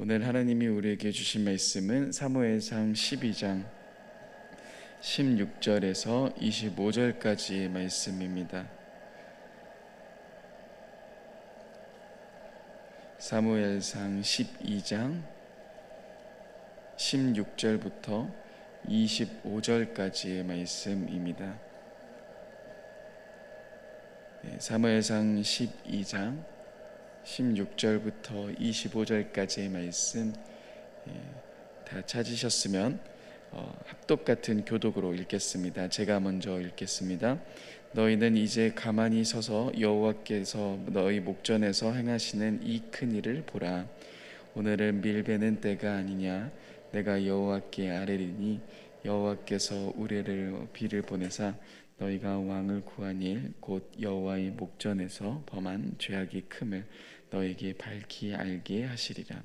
오늘 하나님이 우리에게 주신 말씀은 사무엘상 12장 16절에서 25절까지의 말씀입니다. 사무엘상 12장 16절부터 25절까지의 말씀입니다. 사무엘상 12장 16절부터 25절까지의 말씀 다 찾으셨으면 합독 같은 교독으로 읽겠습니다. 제가 먼저 읽겠습니다. 너희는 이제 가만히 서서 여호와께서 너희 목전에서 행하시는 이 큰 일을 보라. 오늘은 밀베는 때가 아니냐. 내가 여호와께 아뢰리니 여호와께서 우레를 비를 보내사 너희가 왕을 구한 일 곧 여호와의 목전에서 범한 죄악이 큼을 너에게 밝히 알게 하시리라.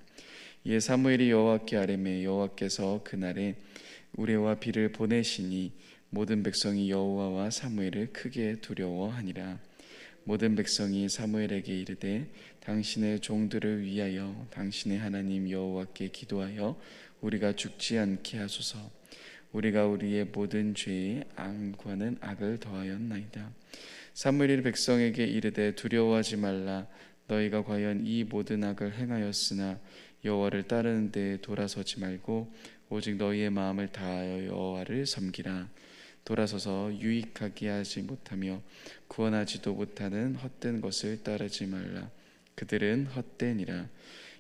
이에 사무엘이 여호와께 아뢰매 여호와께서 그날에 우레와 비를 보내시니 모든 백성이 여호와와 사무엘을 크게 두려워하니라. 모든 백성이 사무엘에게 이르되 당신의 종들을 위하여 당신의 하나님 여호와께 기도하여 우리가 죽지 않게 하소서. 우리가 우리의 모든 죄에 악과는 악을 더하였나이다. 사무엘이 백성에게 이르되 두려워하지 말라. 너희가 과연 이 모든 악을 행하였으나 여호와를 따르는 데 돌아서지 말고 오직 너희의 마음을 다하여 여호와를 섬기라. 돌아서서 유익하게 하지 못하며 구원하지도 못하는 헛된 것을 따르지 말라. 그들은 헛되니라.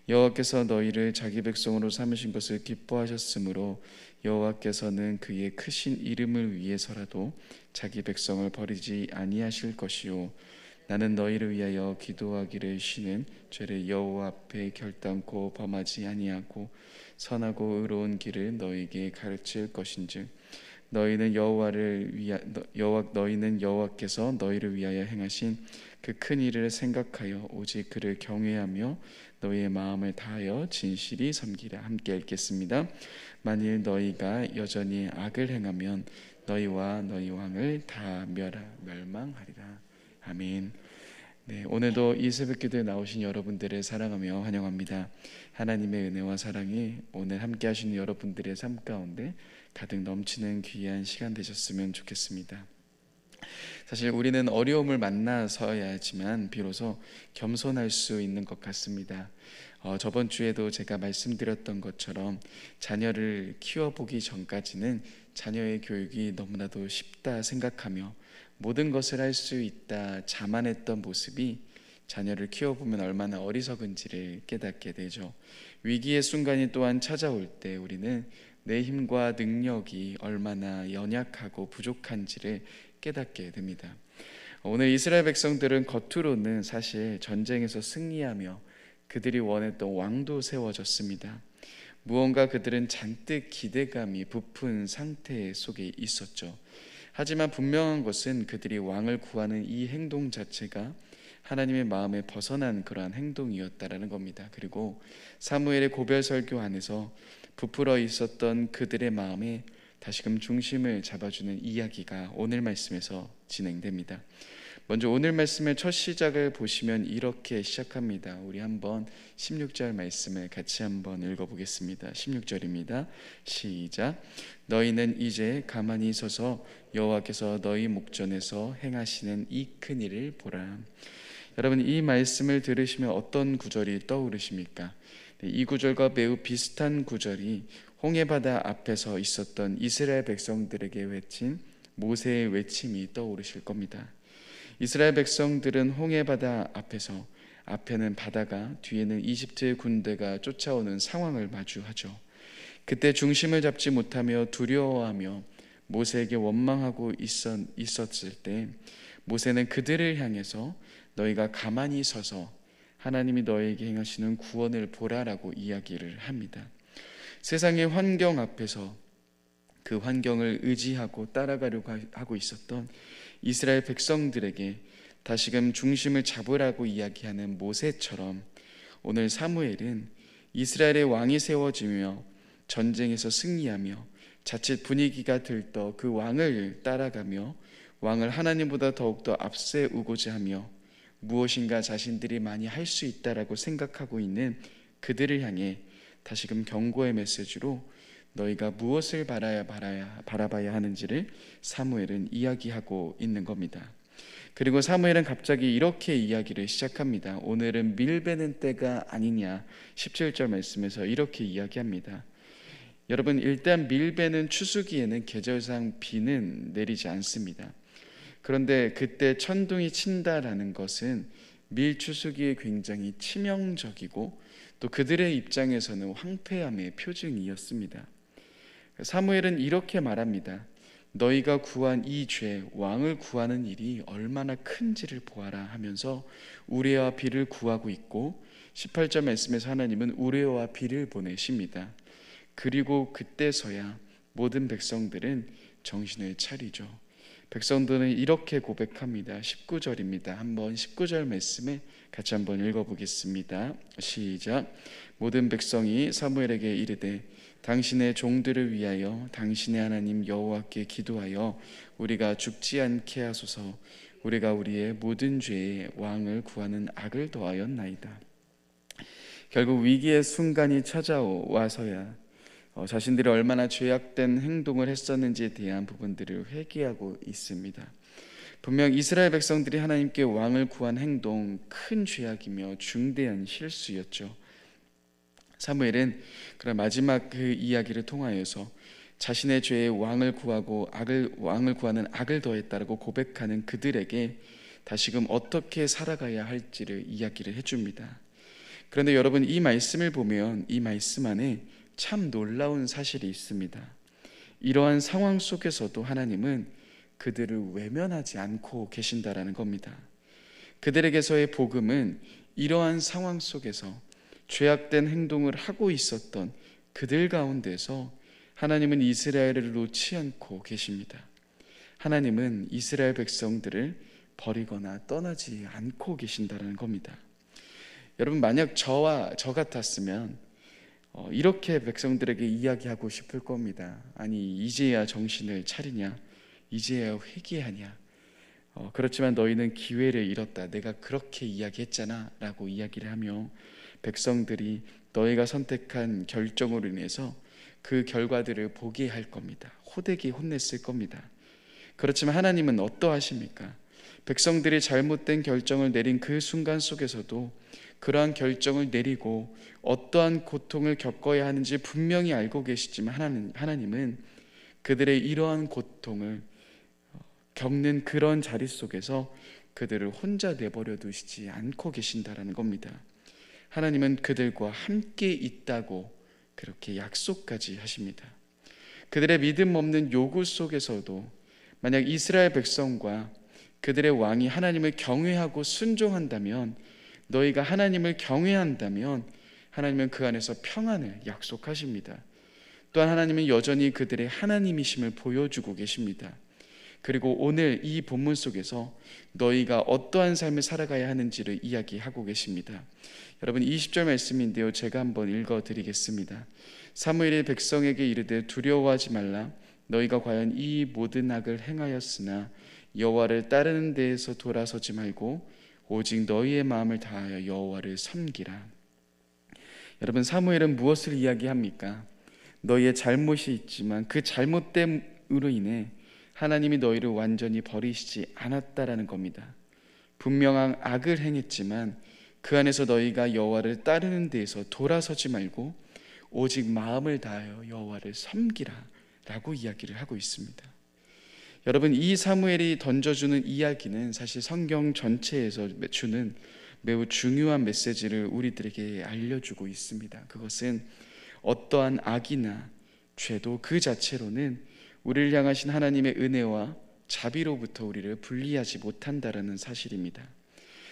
여호와께서 너희를 자기 백성으로 삼으신 것을 기뻐하셨으므로 여호와께서는 그의 크신 이름을 위해서라도 자기 백성을 버리지 아니하실 것이요 나는 너희를 위하여 기도하기를 쉬는 죄를 여호와 앞에 결단코 범하지 아니하고 선하고 의로운 길을 너희에게 가르칠 것인즉 너희는 여호와께서 너희를 위하여 행하신 그 큰 일을 생각하여 오직 그를 경외하며 너희의 마음을 다하여 진실이 섬기라. 함께 읽겠습니다. 만일 너희가 여전히 악을 행하면 너희와 너희 왕을 다 멸망하리라. 아멘. 네, 오늘도 이 새벽기도에 나오신 여러분들을 사랑하며 환영합니다. 하나님의 은혜와 사랑이 오늘 함께 하시는 여러분들의 삶 가운데 가득 넘치는 귀한 시간 되셨으면 좋겠습니다. 사실 우리는 어려움을 만나서야지만 비로소 겸손할 수 있는 것 같습니다. 저번 주에도 제가 말씀드렸던 것처럼 자녀를 키워보기 전까지는 자녀의 교육이 너무나도 쉽다 생각하며 모든 것을 할 수 있다 자만했던 모습이 자녀를 키워보면 얼마나 어리석은지를 깨닫게 되죠. 위기의 순간이 또한 찾아올 때 우리는 내 힘과 능력이 얼마나 연약하고 부족한지를 깨닫게 됩니다. 오늘 이스라엘 백성들은 겉으로는 사실 전쟁에서 승리하며 그들이 원했던 왕도 세워졌습니다. 무언가 그들은 잔뜩 기대감이 부푼 상태 속에 있었죠. 하지만 분명한 것은 그들이 왕을 구하는 이 행동 자체가 하나님의 마음에 벗어난 그러한 행동이었다라는 겁니다. 그리고 사무엘의 고별 설교 안에서 부풀어 있었던 그들의 마음에 다시금 중심을 잡아주는 이야기가 오늘 말씀에서 진행됩니다. 먼저 오늘 말씀의 첫 시작을 보시면 이렇게 시작합니다. 우리 한번 16절 말씀을 같이 한번 읽어보겠습니다. 16절입니다. 시작. 너희는 이제 가만히 서서 여호와께서 너희 목전에서 행하시는 이 큰 일을 보라. 여러분, 이 말씀을 들으시면 어떤 구절이 떠오르십니까? 이 구절과 매우 비슷한 구절이 홍해바다 앞에서 있었던 이스라엘 백성들에게 외친 모세의 외침이 떠오르실 겁니다. 이스라엘 백성들은 홍해바다 앞에서 앞에는 바다가 뒤에는 이집트의 군대가 쫓아오는 상황을 마주하죠. 그때 중심을 잡지 못하며 두려워하며 모세에게 원망하고 있었을 때 모세는 그들을 향해서 너희가 가만히 서서 하나님이 너희에게 행하시는 구원을 보라라고 이야기를 합니다. 세상의 환경 앞에서 그 환경을 의지하고 따라가려고 하고 있었던 이스라엘 백성들에게 다시금 중심을 잡으라고 이야기하는 모세처럼 오늘 사무엘은 이스라엘의 왕이 세워지며 전쟁에서 승리하며 자칫 분위기가 들떠 그 왕을 따라가며 왕을 하나님보다 더욱더 앞세우고자 하며 무엇인가 자신들이 많이 할 수 있다라고 생각하고 있는 그들을 향해 다시금 경고의 메시지로 너희가 무엇을 바라봐야 하는지를 사무엘은 이야기하고 있는 겁니다. 그리고 사무엘은 갑자기 이렇게 이야기를 시작합니다. 오늘은 밀 베는 때가 아니냐. 17절 말씀에서 이렇게 이야기합니다. 여러분, 일단 밀 베는 추수기에는 계절상 비는 내리지 않습니다. 그런데 그때 천둥이 친다라는 것은 밀 추수기에 굉장히 치명적이고 또 그들의 입장에서는 황폐함의 표징이었습니다. 사무엘은 이렇게 말합니다. 너희가 구한 이 죄, 왕을 구하는 일이 얼마나 큰지를 보아라 하면서 우레와 비를 구하고 있고 18절 말씀에서 하나님은 우레와 비를 보내십니다. 그리고 그때서야 모든 백성들은 정신을 차리죠. 백성들은 이렇게 고백합니다. 19절입니다. 한번 19절 말씀에 같이 한번 읽어보겠습니다. 시작. 모든 백성이 사무엘에게 이르되 당신의 종들을 위하여 당신의 하나님 여호와께 기도하여 우리가 죽지 않게 하소서. 우리가 우리의 모든 죄에 왕을 구하는 악을 더하였나이다. 결국 위기의 순간이 찾아와서야 자신들이 얼마나 죄악된 행동을 했었는지에 대한 부분들을 회개하고 있습니다. 분명 이스라엘 백성들이 하나님께 왕을 구한 행동 큰 죄악이며 중대한 실수였죠. 사무엘은 그런 마지막 그 이야기를 통하여서 자신의 죄에 왕을 구하고 왕을 구하는 악을 더했다라고 고백하는 그들에게 다시금 어떻게 살아가야 할지를 이야기를 해줍니다. 그런데 여러분, 이 말씀을 보면 이 말씀 안에 참 놀라운 사실이 있습니다. 이러한 상황 속에서도 하나님은 그들을 외면하지 않고 계신다라는 겁니다. 그들에게서의 복음은 이러한 상황 속에서 죄악된 행동을 하고 있었던 그들 가운데서 하나님은 이스라엘을 놓지 않고 계십니다. 하나님은 이스라엘 백성들을 버리거나 떠나지 않고 계신다는 겁니다. 여러분, 만약 저 같았으면 이렇게 백성들에게 이야기하고 싶을 겁니다. 아니, 이제야 정신을 차리냐? 이제야 회개하냐? 그렇지만 너희는 기회를 잃었다. 내가 그렇게 이야기했잖아 라고 이야기를 하며 백성들이 너희가 선택한 결정으로 인해서 그 결과들을 보게 할 겁니다. 호되게 혼냈을 겁니다. 그렇지만 하나님은 어떠하십니까? 백성들이 잘못된 결정을 내린 그 순간 속에서도 그러한 결정을 내리고 어떠한 고통을 겪어야 하는지 분명히 알고 계시지만 하나님은 그들의 이러한 고통을 겪는 그런 자리 속에서 그들을 혼자 내버려 두시지 않고 계신다라는 겁니다. 하나님은 그들과 함께 있다고 그렇게 약속까지 하십니다. 그들의 믿음 없는 요구 속에서도 만약 이스라엘 백성과 그들의 왕이 하나님을 경외하고 순종한다면, 너희가 하나님을 경외한다면 하나님은 그 안에서 평안을 약속하십니다. 또한 하나님은 여전히 그들의 하나님이심을 보여주고 계십니다. 그리고 오늘 이 본문 속에서 너희가 어떠한 삶을 살아가야 하는지를 이야기하고 계십니다. 여러분, 20절 말씀인데요, 제가 한번 읽어드리겠습니다. 사무엘이 백성에게 이르되 두려워하지 말라. 너희가 과연 이 모든 악을 행하였으나 여호와를 따르는 데에서 돌아서지 말고 오직 너희의 마음을 다하여 여호와를 섬기라. 여러분, 사무엘은 무엇을 이야기합니까? 너희의 잘못이 있지만 그 잘못됨으로 인해 하나님이 너희를 완전히 버리시지 않았다라는 겁니다. 분명한 악을 행했지만 그 안에서 너희가 여호와를 따르는 데에서 돌아서지 말고 오직 마음을 다하여 여호와를 섬기라 라고 이야기를 하고 있습니다. 여러분, 이 사무엘이 던져주는 이야기는 사실 성경 전체에서 주는 매우 중요한 메시지를 우리들에게 알려주고 있습니다. 그것은 어떠한 악이나 죄도 그 자체로는 우리를 향하신 하나님의 은혜와 자비로부터 우리를 분리하지 못한다라는 사실입니다.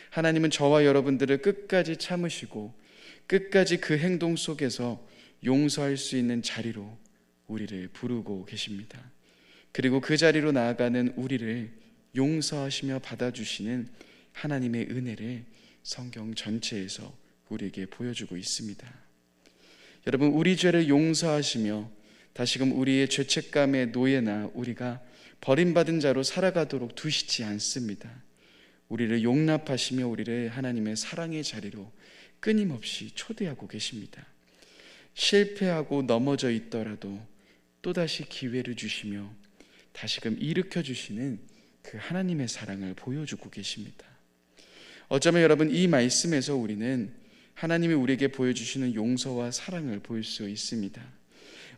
하나님은 저와 여러분들을 끝까지 참으시고 끝까지 그 행동 속에서 용서할 수 있는 자리로 우리를 부르고 계십니다. 그리고 그 자리로 나아가는 우리를 용서하시며 받아주시는 하나님의 은혜를 성경 전체에서 우리에게 보여주고 있습니다. 여러분, 우리 죄를 용서하시며 다시금 우리의 죄책감의 노예나 우리가 버림받은 자로 살아가도록 두시지 않습니다. 우리를 용납하시며 우리를 하나님의 사랑의 자리로 끊임없이 초대하고 계십니다. 실패하고 넘어져 있더라도 또다시 기회를 주시며 다시금 일으켜 주시는 그 하나님의 사랑을 보여주고 계십니다. 어쩌면 여러분, 이 말씀에서 우리는 하나님이 우리에게 보여주시는 용서와 사랑을 볼 수 있습니다.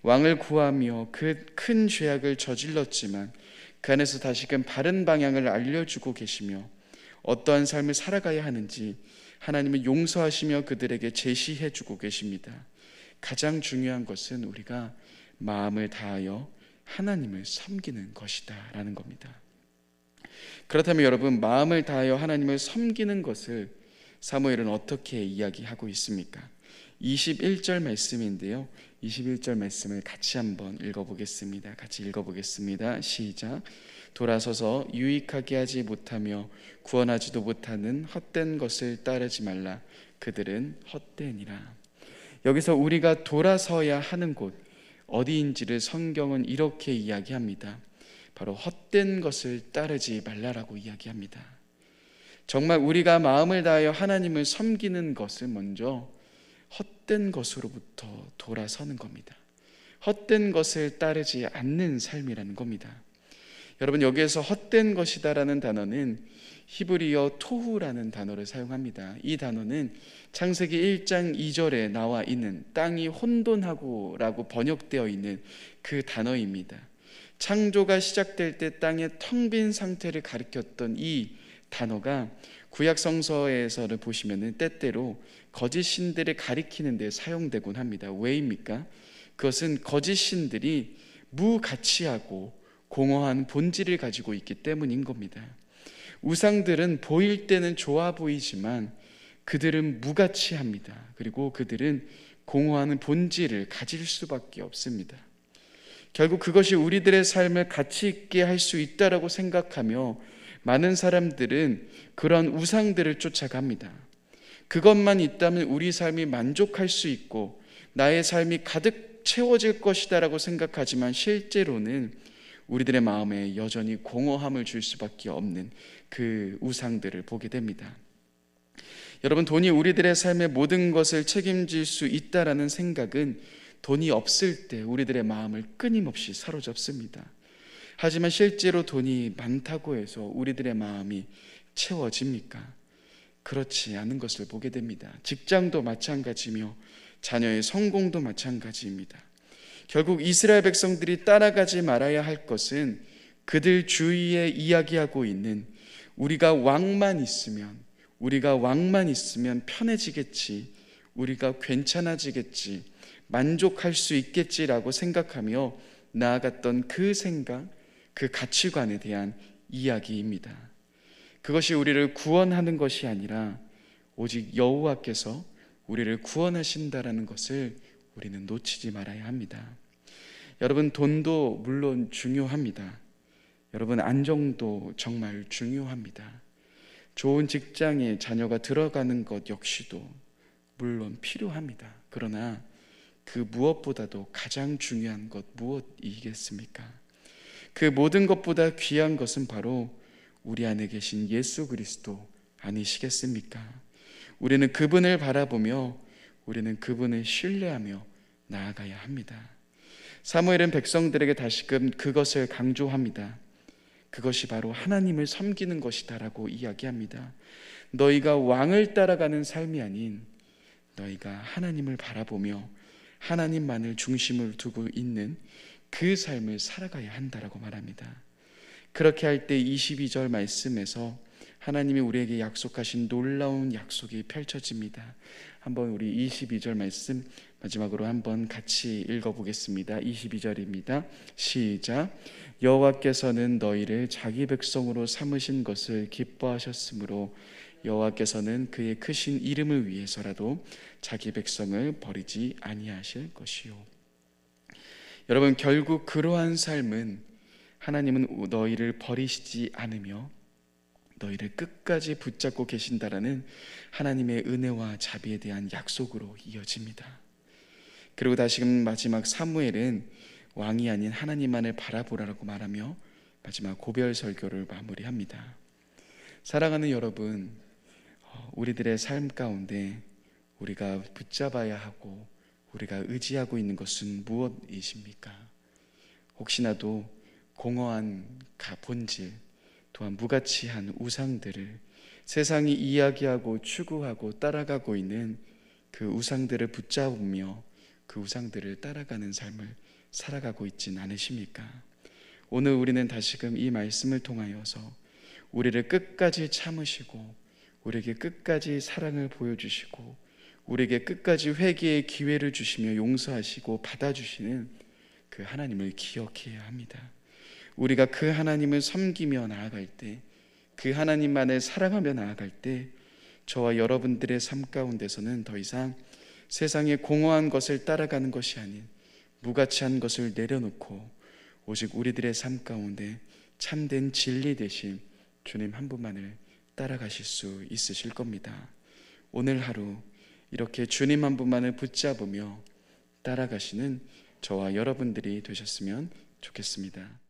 왕을 구하며 그 큰 죄악을 저질렀지만 그 안에서 다시금 바른 방향을 알려주고 계시며 어떠한 삶을 살아가야 하는지 하나님은 용서하시며 그들에게 제시해주고 계십니다. 가장 중요한 것은 우리가 마음을 다하여 하나님을 섬기는 것이다 라는 겁니다. 그렇다면 여러분, 마음을 다하여 하나님을 섬기는 것을 사무엘은 어떻게 이야기하고 있습니까? 21절 말씀인데요, 21절 말씀을 같이 한번 읽어보겠습니다. 같이 읽어보겠습니다. 시작. 돌아서서 유익하게 하지 못하며 구원하지도 못하는 헛된 것을 따르지 말라. 그들은 헛되니라. 여기서 우리가 돌아서야 하는 곳 어디인지를 성경은 이렇게 이야기합니다. 바로 헛된 것을 따르지 말라라고 이야기합니다. 정말 우리가 마음을 다하여 하나님을 섬기는 것은 먼저 헛된 것으로부터 돌아서는 겁니다. 헛된 것을 따르지 않는 삶이라는 겁니다. 여러분, 여기에서 헛된 것이다라는 단어는 히브리어 토후라는 단어를 사용합니다. 이 단어는 창세기 1장 2절에 나와 있는 땅이 혼돈하고 라고 번역되어 있는 그 단어입니다. 창조가 시작될 때 땅의 텅 빈 상태를 가리켰던 이 단어가 구약 성서에서를 보시면은 때때로 거짓 신들을 가리키는 데 사용되곤 합니다. 왜입니까? 그것은 거짓 신들이 무가치하고 공허한 본질을 가지고 있기 때문인 겁니다. 우상들은 보일 때는 좋아 보이지만 그들은 무가치합니다. 그리고 그들은 공허한 본질을 가질 수밖에 없습니다. 결국 그것이 우리들의 삶을 가치 있게 할 수 있다라고 생각하며 많은 사람들은 그런 우상들을 쫓아갑니다. 그것만 있다면 우리 삶이 만족할 수 있고 나의 삶이 가득 채워질 것이다라고 생각하지만 실제로는 우리들의 마음에 여전히 공허함을 줄 수밖에 없는 그 우상들을 보게 됩니다. 여러분, 돈이 우리들의 삶의 모든 것을 책임질 수 있다라는 생각은 돈이 없을 때 우리들의 마음을 끊임없이 사로잡습니다. 하지만 실제로 돈이 많다고 해서 우리들의 마음이 채워집니까? 그렇지 않은 것을 보게 됩니다. 직장도 마찬가지며 자녀의 성공도 마찬가지입니다. 결국 이스라엘 백성들이 따라가지 말아야 할 것은 그들 주위에 이야기하고 있는 우리가 왕만 있으면 편해지겠지, 우리가 괜찮아지겠지, 만족할 수 있겠지라고 생각하며 나아갔던 그 생각, 그 가치관에 대한 이야기입니다. 그것이 우리를 구원하는 것이 아니라 오직 여호와께서 우리를 구원하신다라는 것을 우리는 놓치지 말아야 합니다. 여러분, 돈도 물론 중요합니다. 여러분, 안정도 정말 중요합니다. 좋은 직장에 자녀가 들어가는 것 역시도 물론 필요합니다. 그러나 그 무엇보다도 가장 중요한 것 무엇이겠습니까? 그 모든 것보다 귀한 것은 바로 우리 안에 계신 예수 그리스도 아니시겠습니까? 우리는 그분을 바라보며 우리는 그분을 신뢰하며 나아가야 합니다. 사무엘은 백성들에게 다시금 그것을 강조합니다. 그것이 바로 하나님을 섬기는 것이다라고 이야기합니다. 너희가 왕을 따라가는 삶이 아닌 너희가 하나님을 바라보며 하나님만을 중심을 두고 있는 그 삶을 살아가야 한다라고 말합니다. 그렇게 할 때 22절 말씀에서 하나님이 우리에게 약속하신 놀라운 약속이 펼쳐집니다. 한번 우리 22절 말씀 마지막으로 한번 같이 읽어보겠습니다. 22절입니다. 시작. 여호와께서는 너희를 자기 백성으로 삼으신 것을 기뻐하셨으므로 여호와께서는 그의 크신 이름을 위해서라도 자기 백성을 버리지 아니하실 것이요. 여러분, 결국 그러한 삶은 하나님은 너희를 버리시지 않으며 너희를 끝까지 붙잡고 계신다라는 하나님의 은혜와 자비에 대한 약속으로 이어집니다. 그리고 다시금 마지막 사무엘은 왕이 아닌 하나님만을 바라보라고 말하며 마지막 고별 설교를 마무리합니다. 사랑하는 여러분, 우리들의 삶 가운데 우리가 붙잡아야 하고 우리가 의지하고 있는 것은 무엇이십니까? 혹시나도 공허한 본질, 또한 무가치한 우상들을, 세상이 이야기하고 추구하고 따라가고 있는 그 우상들을 붙잡으며 그 우상들을 따라가는 삶을 살아가고 있진 않으십니까? 오늘 우리는 다시금 이 말씀을 통하여서 우리를 끝까지 참으시고 우리에게 끝까지 사랑을 보여주시고 우리에게 끝까지 회개의 기회를 주시며 용서하시고 받아주시는 그 하나님을 기억해야 합니다. 우리가 그 하나님을 섬기며 나아갈 때, 그 하나님만을 사랑하며 나아갈 때 저와 여러분들의 삶 가운데서는 더 이상 세상의 공허한 것을 따라가는 것이 아닌 무가치한 것을 내려놓고 오직 우리들의 삶 가운데 참된 진리 되신 주님 한 분만을 따라가실 수 있으실 겁니다. 오늘 하루 이렇게 주님 한 분만을 붙잡으며 따라가시는 저와 여러분들이 되셨으면 좋겠습니다.